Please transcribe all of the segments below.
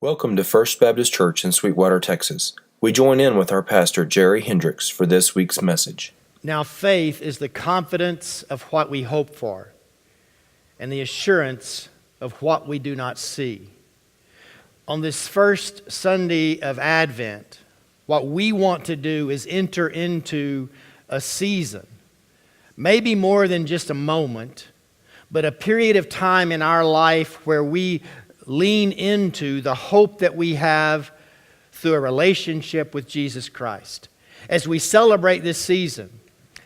Welcome to First Baptist Church in Sweetwater, Texas. We join in with our pastor, Jerry Hendricks, for this week's message. Now, faith is the confidence of what we hope for and the assurance of what we do not see. On this first Sunday of Advent, what we want to do is enter into a season, maybe more than just a moment, but a period of time in our life where we lean into the hope that we have through a relationship with Jesus Christ. As we celebrate this season,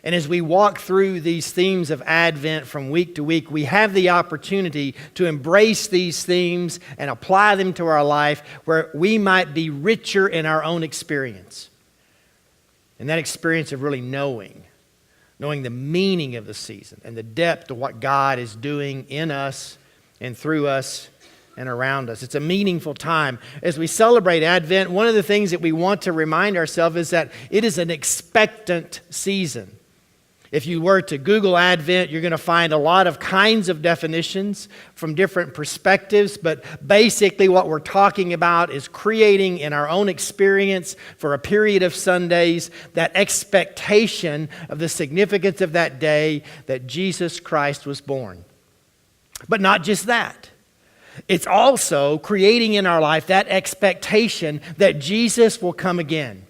and as we walk through these themes of Advent from week to week, we have the opportunity to embrace these themes and apply them to our life where we might be richer in our own experience. And that experience of really knowing the meaning of the season and the depth of what God is doing in us and through us and around us. It's a meaningful time. As we celebrate Advent, one of the things that we want to remind ourselves is that it is an expectant season. If you were to Google Advent, you're going to find a lot of kinds of definitions from different perspectives, but basically what we're talking about is creating in our own experience for a period of Sundays that expectation of the significance of that day that Jesus Christ was born. But not just that. It's also creating in our life that expectation that Jesus will come again.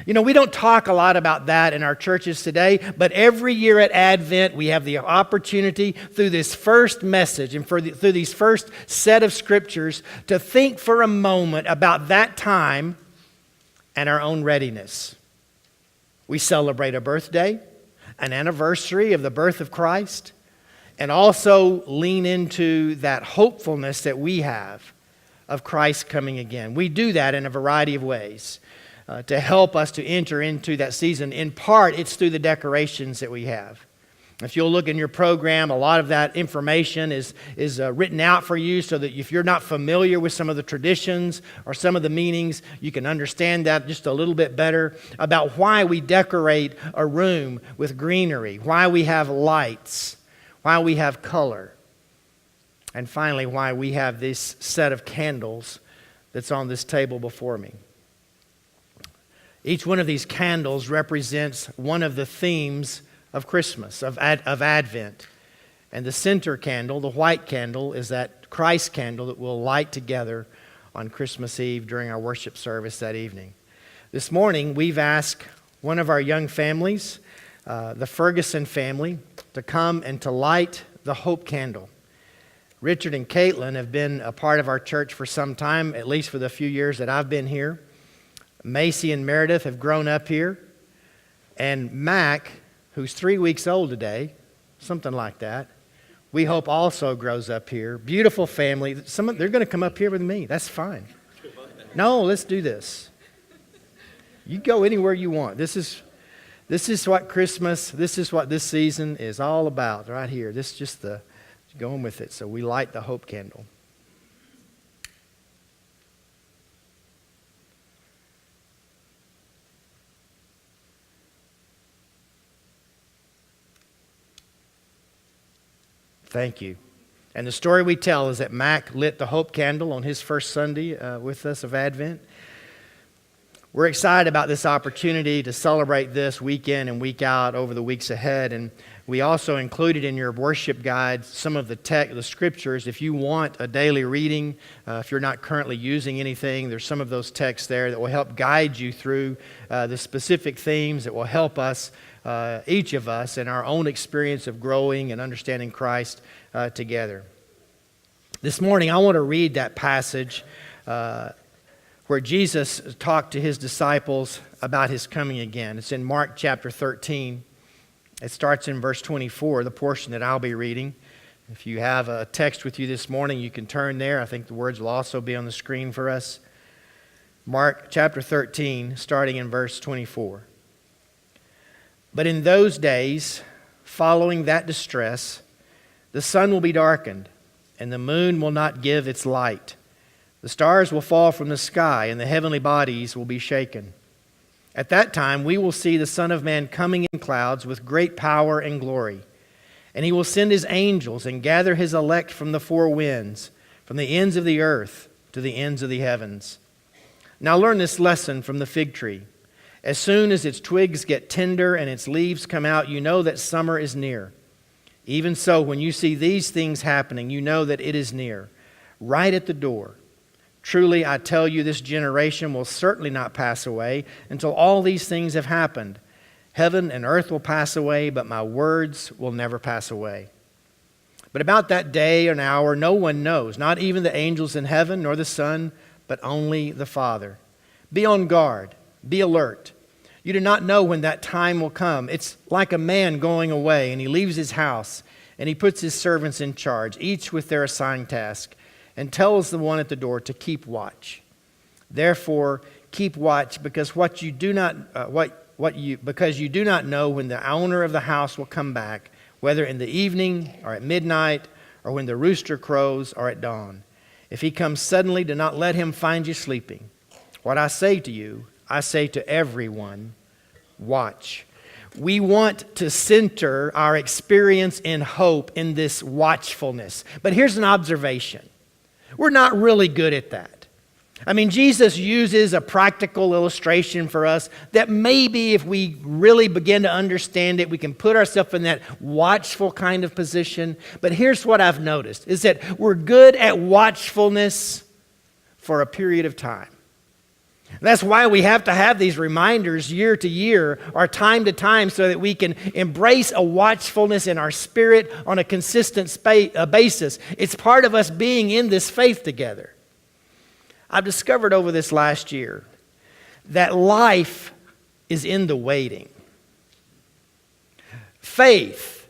You know, we don't talk a lot about that in our churches today, but every year at Advent, we have the opportunity through this first message and through these first set of scriptures to think for a moment about that time and our own readiness. We celebrate a birthday, an anniversary of the birth of Christ, and also lean into that hopefulness that we have of Christ coming again. We do that in a variety of ways to help us to enter into that season. In part, it's through the decorations that we have. If you'll look in your program, a lot of that information is written out for you so that if you're not familiar with some of the traditions or some of the meanings, you can understand that just a little bit better about why we decorate a room with greenery, why we have lights, why we have color, and finally, why we have this set of candles that's on this table before me. Each one of these candles represents one of the themes of Christmas, of Advent. And the center candle, the white candle, is that Christ candle that we'll light together on Christmas Eve during our worship service that evening. This morning, we've asked one of our young families, the Ferguson family, to come and to light the hope candle. Richard and Caitlin have been a part of our church for some time, at least for the few years that I've been here. Macy and Meredith have grown up here. And Mac, who's 3 weeks old today, something like that, we hope also grows up here. Beautiful family. They're going to come up here with me. That's fine. No, let's do this. You go anywhere you want. This is what Christmas, this is what this season is all about right here. This is just going with it. So we light the hope candle. Thank you. And the story we tell is that Mac lit the hope candle on his first Sunday with us of Advent. We're excited about this opportunity to celebrate this week in and week out over the weeks ahead. And we also included in your worship guide some of the scriptures. If you want a daily reading, if you're not currently using anything, there's some of those texts there that will help guide you through the specific themes that will help us, each of us, in our own experience of growing and understanding Christ together. This morning, I want to read that passage where Jesus talked to his disciples about his coming again. It's in Mark chapter 13. It starts in verse 24, the portion that I'll be reading. If you have a text with you this morning, you can turn there. I think the words will also be on the screen for us. Mark chapter 13, starting in verse 24. But in those days, following that distress, the sun will be darkened, and the moon will not give its light. The stars will fall from the sky, and the heavenly bodies will be shaken. At that time, we will see the Son of Man coming in clouds with great power and glory. And he will send his angels and gather his elect from the four winds, from the ends of the earth. to the ends of the heavens. Now learn this lesson from the fig tree. As soon as its twigs get tender and its leaves come out, you know that summer is near. Even so, when you see these things happening, you know that it is near, right at the door. Truly, I tell you, this generation will certainly not pass away until all these things have happened. Heaven and earth will pass away, but my words will never pass away. But about that day and hour, no one knows, not even the angels in heaven, nor the Son, but only the Father. Be on guard. Be alert. You do not know when that time will come. It's like a man going away, and he leaves his house, and he puts his servants in charge, each with their assigned task, and tells the one at the door to keep watch. Therefore, keep watch, because you do not know when the owner of the house will come back, whether in the evening or at midnight, or when the rooster crows or at dawn. If he comes suddenly, do not let him find you sleeping. What I say to you, I say to everyone, watch. We want to center our experience in hope in this watchfulness. But here's an observation. We're not really good at that. I mean, Jesus uses a practical illustration for us that maybe if we really begin to understand it, we can put ourselves in that watchful kind of position. But here's what I've noticed, is that we're good at watchfulness for a period of time. That's why we have to have these reminders year to year or time to time so that we can embrace a watchfulness in our spirit on a consistent basis. It's part of us being in this faith together. I've discovered over this last year that life is in the waiting. Faith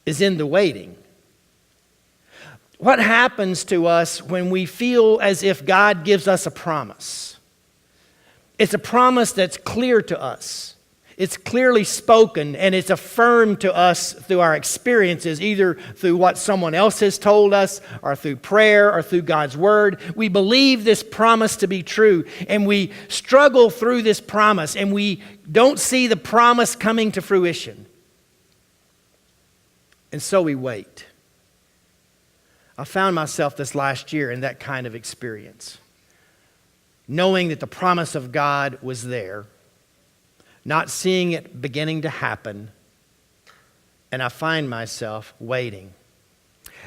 is in the waiting. What happens to us when we feel as if God gives us a promise? It's a promise that's clear to us. It's clearly spoken and it's affirmed to us through our experiences, either through what someone else has told us or through prayer or through God's Word. We believe this promise to be true and we struggle through this promise and we don't see the promise coming to fruition. And so we wait. I found myself this last year in that kind of experience, knowing that the promise of God was there, not seeing it beginning to happen, and I find myself waiting.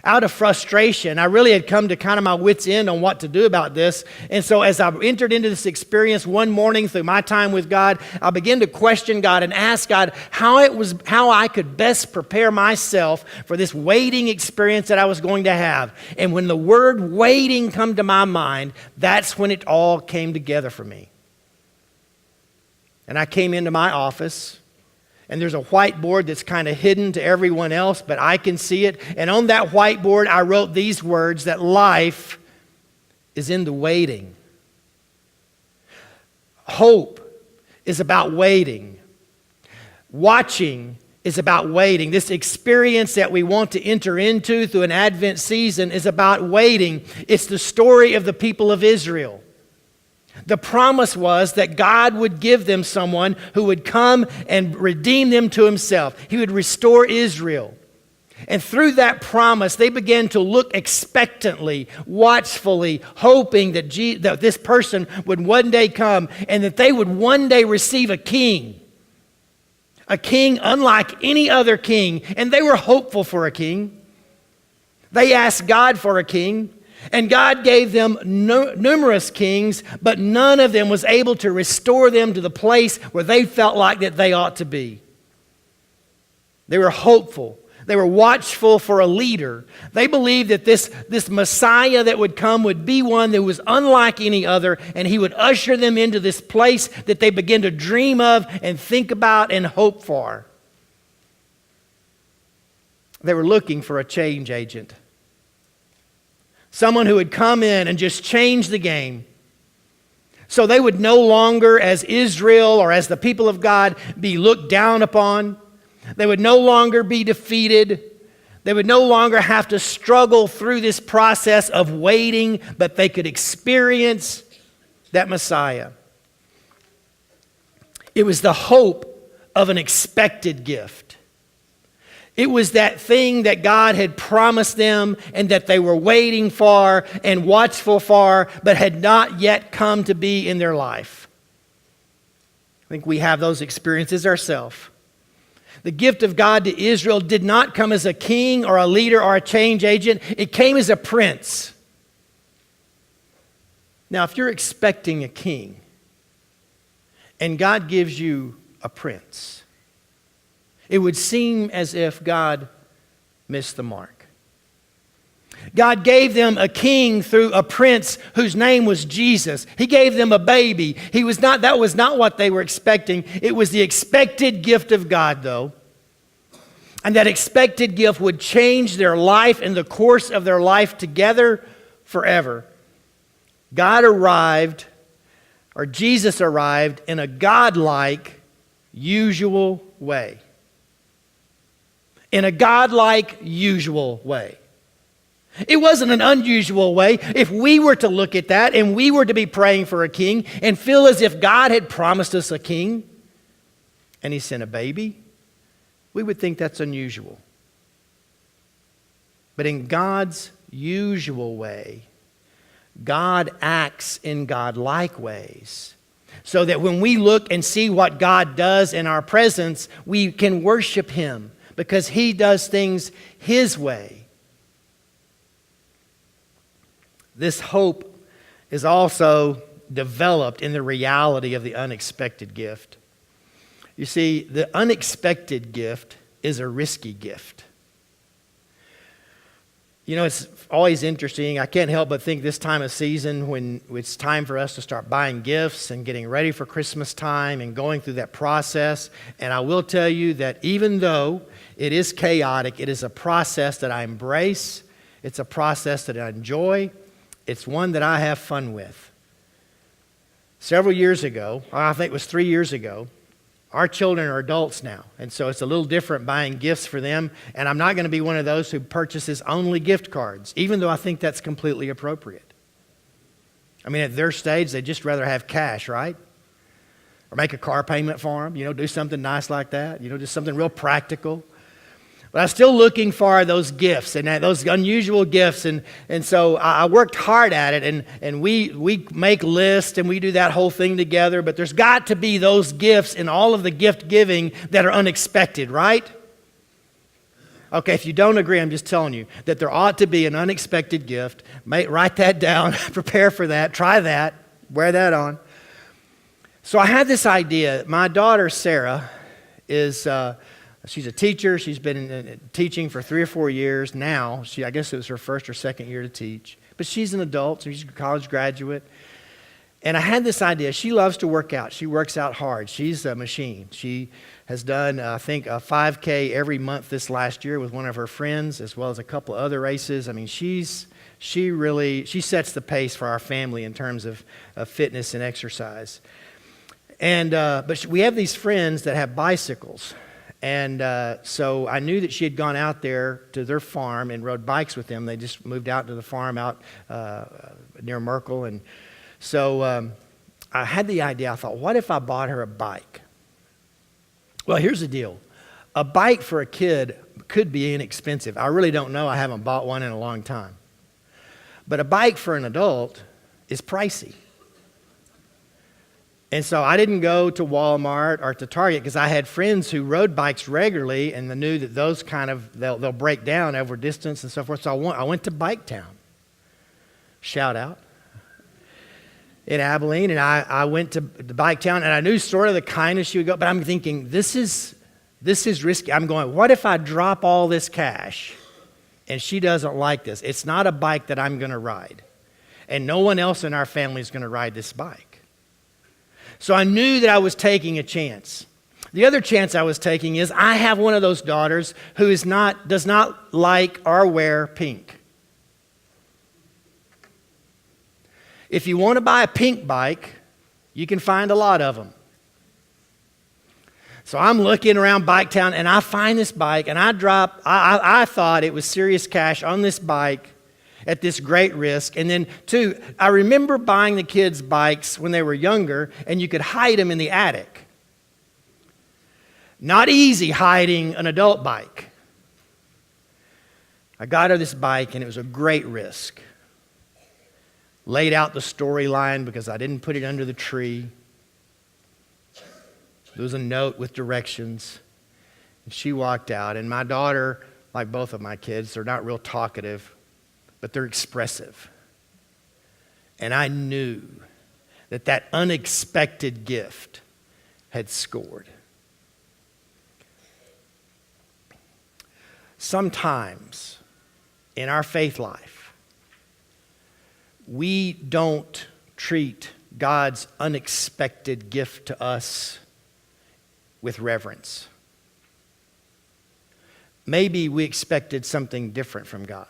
Out of frustration, I really had come to kind of my wits' end on what to do about this. And so as I entered into this experience one morning through my time with God, I began to question God and ask God how I could best prepare myself for this waiting experience that I was going to have. And when the word waiting come to my mind, that's when it all came together for me. And I came into my office, and there's a whiteboard that's kind of hidden to everyone else, but I can see it. And on that whiteboard, I wrote these words, that life is in the waiting. Hope is about waiting. Watching is about waiting. This experience that we want to enter into through an Advent season is about waiting. It's the story of the people of Israel. The promise was that God would give them someone who would come and redeem them to himself. He would restore Israel. And through that promise, they began to look expectantly, watchfully, hoping that this person would one day come and that they would one day receive a king unlike any other king. And they were hopeful for a king. They asked God for a king. And God gave them numerous kings, but none of them was able to restore them to the place where they felt like that they ought to be. They were hopeful. They were watchful for a leader. They believed that this Messiah that would come would be one that was unlike any other, and he would usher them into this place that they began to dream of and think about and hope for. They were looking for a change agent. Someone who would come in and just change the game. So they would no longer, as Israel or as the people of God, be looked down upon. They would no longer be defeated. They would no longer have to struggle through this process of waiting, but they could experience that Messiah. It was the hope of an expected gift. It was that thing that God had promised them and that they were waiting for and watchful for, but had not yet come to be in their life. I think we have those experiences ourselves. The gift of God to Israel did not come as a king or a leader or a change agent. It came as a prince. Now, if you're expecting a king and God gives you a prince, it would seem as if God missed the mark. God gave them a king through a prince whose name was Jesus. He gave them a baby. That was not what they were expecting. It was the expected gift of God, though. And that expected gift would change their life and the course of their life together forever. God arrived, or Jesus arrived, in a God-like, usual way. In a God-like, usual way. It wasn't an unusual way. If we were to look at that and we were to be praying for a king and feel as if God had promised us a king and he sent a baby, we would think that's unusual. But in God's usual way, God acts in God-like ways, so that when we look and see what God does in our presence, we can worship him because he does things his way. This hope is also developed in the reality of the unexpected gift. You see, the unexpected gift is a risky gift. You know, it's always interesting. I can't help but think this time of season when it's time for us to start buying gifts and getting ready for Christmas time and going through that process. And I will tell you that even though it is chaotic, it is a process that I embrace. It's a process that I enjoy. It's one that I have fun with. Several years ago, I think it was 3 years ago, our children are adults now, and so it's a little different buying gifts for them, and I'm not going to be one of those who purchases only gift cards, even though I think that's completely appropriate. I mean, at their stage, they'd just rather have cash, right? Or make a car payment for them, do something nice like that, just something real practical. But I was still looking for those gifts and those unusual gifts. And so I worked hard at it. And we make lists and we do that whole thing together. But there's got to be those gifts in all of the gift giving that are unexpected, right? Okay, if you don't agree, I'm just telling you that there ought to be an unexpected gift. Write that down. Prepare for that. Try that. Wear that on. So I had this idea. My daughter, Sarah, she's a teacher. She's been teaching for 3 or 4 years now. I guess it was her first or second year to teach. But she's an adult, so she's a college graduate. And I had this idea. She loves to work out. She works out hard. She's a machine. She has done, I think, a 5K every month this last year with one of her friends, as well as a couple other races. I mean, she sets the pace for our family in terms of fitness and exercise. And but we have these friends that have bicycles. And so I knew that she had gone out there to their farm and rode bikes with them. They just moved out to the farm out near Merkel. And so I had the idea. I thought, what if I bought her a bike? Well, here's the deal. A bike for a kid could be inexpensive. I really don't know. I haven't bought one in a long time. But a bike for an adult is pricey. And so I didn't go to Walmart or to Target because I had friends who rode bikes regularly and I knew that those they'll break down over distance and so forth. So I went to Bike Town. Shout out. In Abilene, and I went to the Bike Town, and I knew sort of the kindness she would go, but I'm thinking, this is risky. I'm going, what if I drop all this cash and she doesn't like this? It's not a bike that I'm going to ride, and no one else in our family is going to ride this bike. So I knew that I was taking a chance. The other chance I was taking is I have one of those daughters who does not like or wear pink. If you want to buy a pink bike, you can find a lot of them. So I'm looking around Bike Town and I find this bike and I thought it was serious cash on this bike at this great risk. And then two, I remember buying the kids bikes when they were younger and you could hide them in the attic. Not easy hiding an adult bike. I got her this bike, and it was a great risk. Laid out the storyline because I didn't put it under the tree. There was a note with directions. And she walked out. And my daughter, like both of my kids, they're not real talkative, but they're expressive. And I knew that that unexpected gift had scored. Sometimes in our faith life, we don't treat God's unexpected gift to us with reverence. Maybe we expected something different from God.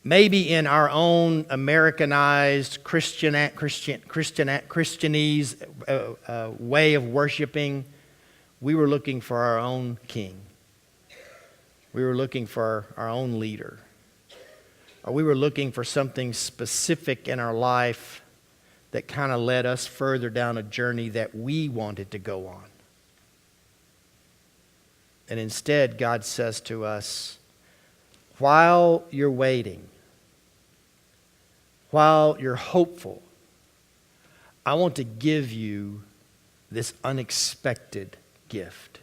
Maybe in our own Americanized Christianese way of worshiping, we were looking for our own king. We were looking for our own leader. Or we were looking for something specific in our life that kind of led us further down a journey that we wanted to go on. And instead, God says to us, while you're waiting, while you're hopeful, I want to give you this unexpected gift.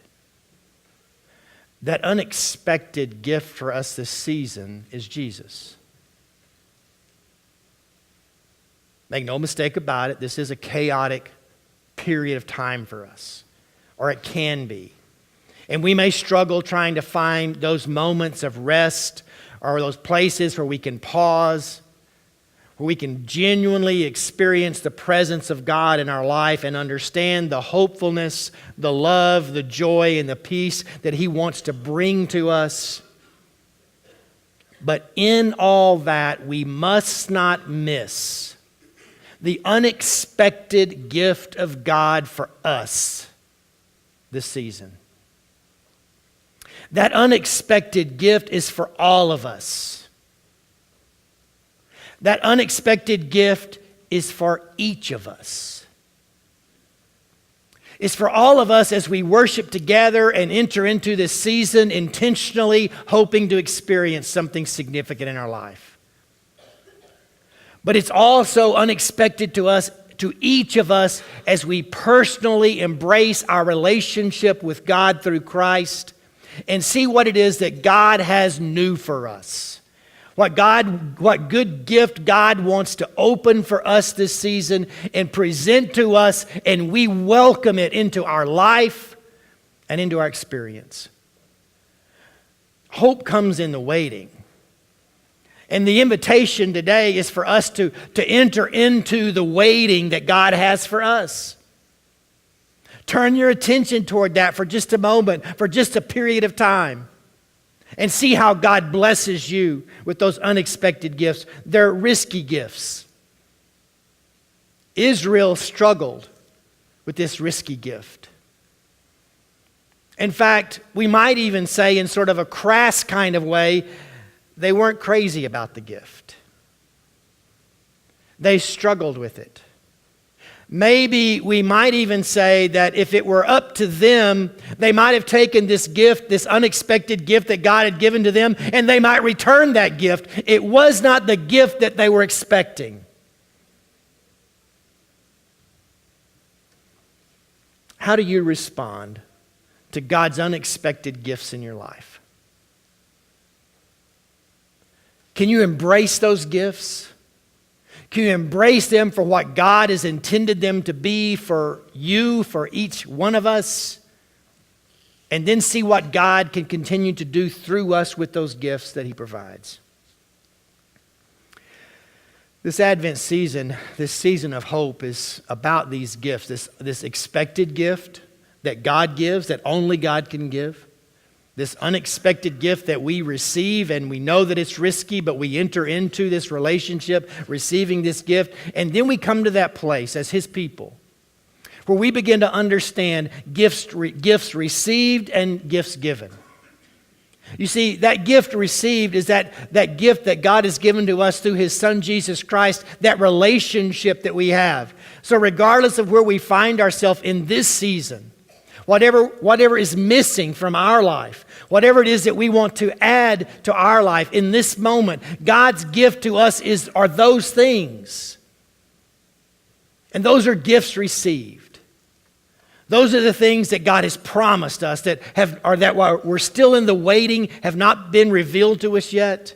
That unexpected gift for us this season is Jesus. Make no mistake about it, this is a chaotic period of time for us, or it can be. And we may struggle trying to find those moments of rest or those places where we can pause, where we can genuinely experience the presence of God in our life and understand the hopefulness, the love, the joy, and the peace that He wants to bring to us. But in all that, we must not miss the unexpected gift of God for us this season. That unexpected gift is for all of us. That unexpected gift is for each of us. It's for all of us as we worship together and enter into this season intentionally hoping to experience something significant in our life. But it's also unexpected to us, to each of us, as we personally embrace our relationship with God through Christ and see what it is that God has new for us. What good gift God wants to open for us this season and present to us, and we welcome it into our life and into our experience. Hope comes in the waiting. And the invitation today is for us to enter into the waiting that God has for us. Turn your attention toward that for just a moment, for just a period of time, and see how God blesses you with those unexpected gifts. They're risky gifts. Israel struggled with this risky gift. In fact, we might even say in sort of a crass kind of way, they weren't crazy about the gift. They struggled with it. Maybe we might even say that if it were up to them, they might have taken this gift, this unexpected gift that God had given to them, and they might return that gift. It was not the gift that they were expecting. How do you respond to God's unexpected gifts in your life? Can you embrace those gifts? Can you embrace them for what God has intended them to be for you, for each one of us? And then see what God can continue to do through us with those gifts that He provides. This Advent season, this season of hope is about these gifts, this expected gift that God gives, that only God can give. This unexpected gift that we receive, and we know that it's risky, but we enter into this relationship receiving this gift. And then we come to that place as His people where we begin to understand gifts received and gifts given. You see, that gift received is that gift that God has given to us through His Son, Jesus Christ, that relationship that we have. So regardless of where we find ourselves in this season, whatever is missing from our life, whatever it is that we want to add to our life in this moment, God's gift to us are those things. And those are gifts received. Those are the things that God has promised us that we're still in the waiting, have not been revealed to us yet.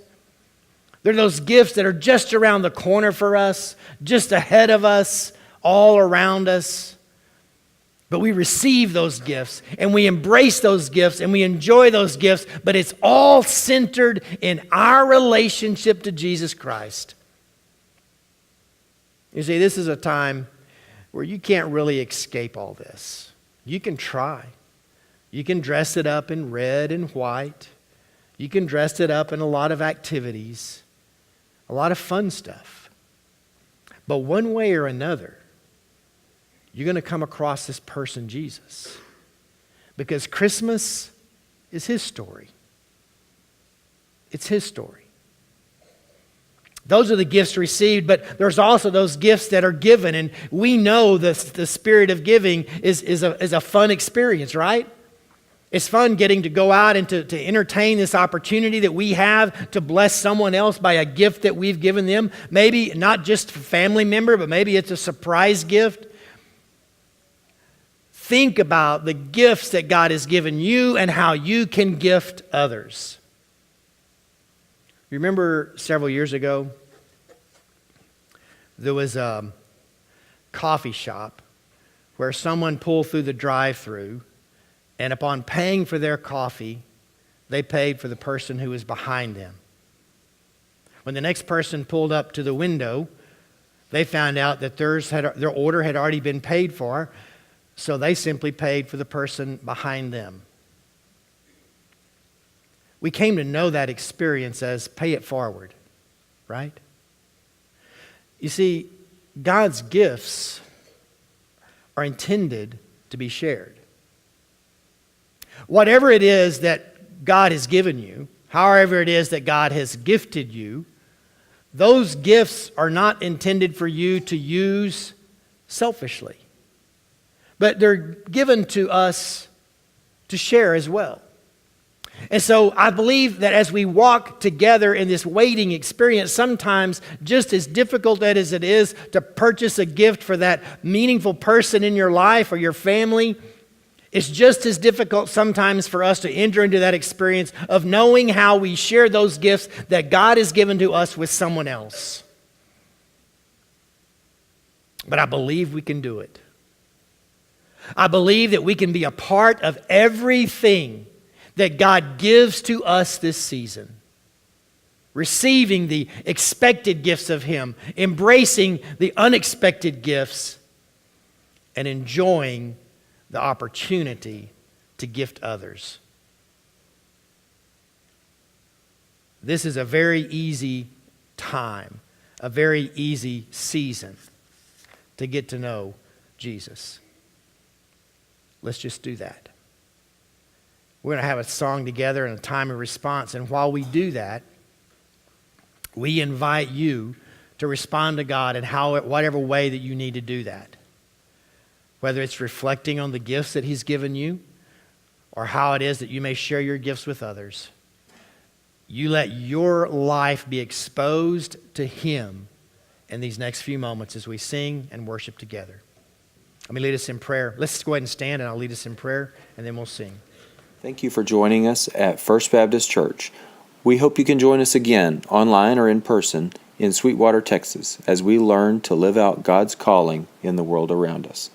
They're those gifts that are just around the corner for us, just ahead of us, all around us. But we receive those gifts, and we embrace those gifts, and we enjoy those gifts, but it's all centered in our relationship to Jesus Christ. You see, this is a time where you can't really escape all this. You can try. You can dress it up in red and white. You can dress it up in a lot of activities, a lot of fun stuff. But one way or another, you're going to come across this person, Jesus. Because Christmas is his story. It's his story. Those are the gifts received, but there's also those gifts that are given. And we know the spirit of giving is a fun experience, right? It's fun getting to go out and to entertain this opportunity that we have to bless someone else by a gift that we've given them. Maybe not just a family member, but maybe it's a surprise gift. Think about the gifts that God has given you and how you can gift others. Remember several years ago, there was a coffee shop where someone pulled through the drive-thru, and upon paying for their coffee, they paid for the person who was behind them. When the next person pulled up to the window, they found out that their order had already been paid for, so they simply paid for the person behind them. We came to know that experience as pay it forward, right? You see, God's gifts are intended to be shared. Whatever it is that God has given you, however it is that God has gifted you, those gifts are not intended for you to use selfishly, but they're given to us to share as well. And so I believe that as we walk together in this waiting experience, sometimes just as difficult as it is to purchase a gift for that meaningful person in your life or your family, it's just as difficult sometimes for us to enter into that experience of knowing how we share those gifts that God has given to us with someone else. But I believe we can do it. I believe that we can be a part of everything that God gives to us this season. Receiving the expected gifts of Him, embracing the unexpected gifts, and enjoying the opportunity to gift others. This is a very easy time, a very easy season to get to know Jesus. Let's just do that. We're going to have a song together and a time of response. And while we do that, we invite you to respond to God in whatever way that you need to do that. Whether it's reflecting on the gifts that He's given you or how it is that you may share your gifts with others. You let your life be exposed to Him in these next few moments as we sing and worship together. Let me lead us in prayer. Let's go ahead and stand and I'll lead us in prayer and then we'll sing. Thank you for joining us at First Baptist Church. We hope you can join us again, online or in person, in Sweetwater, Texas, as we learn to live out God's calling in the world around us.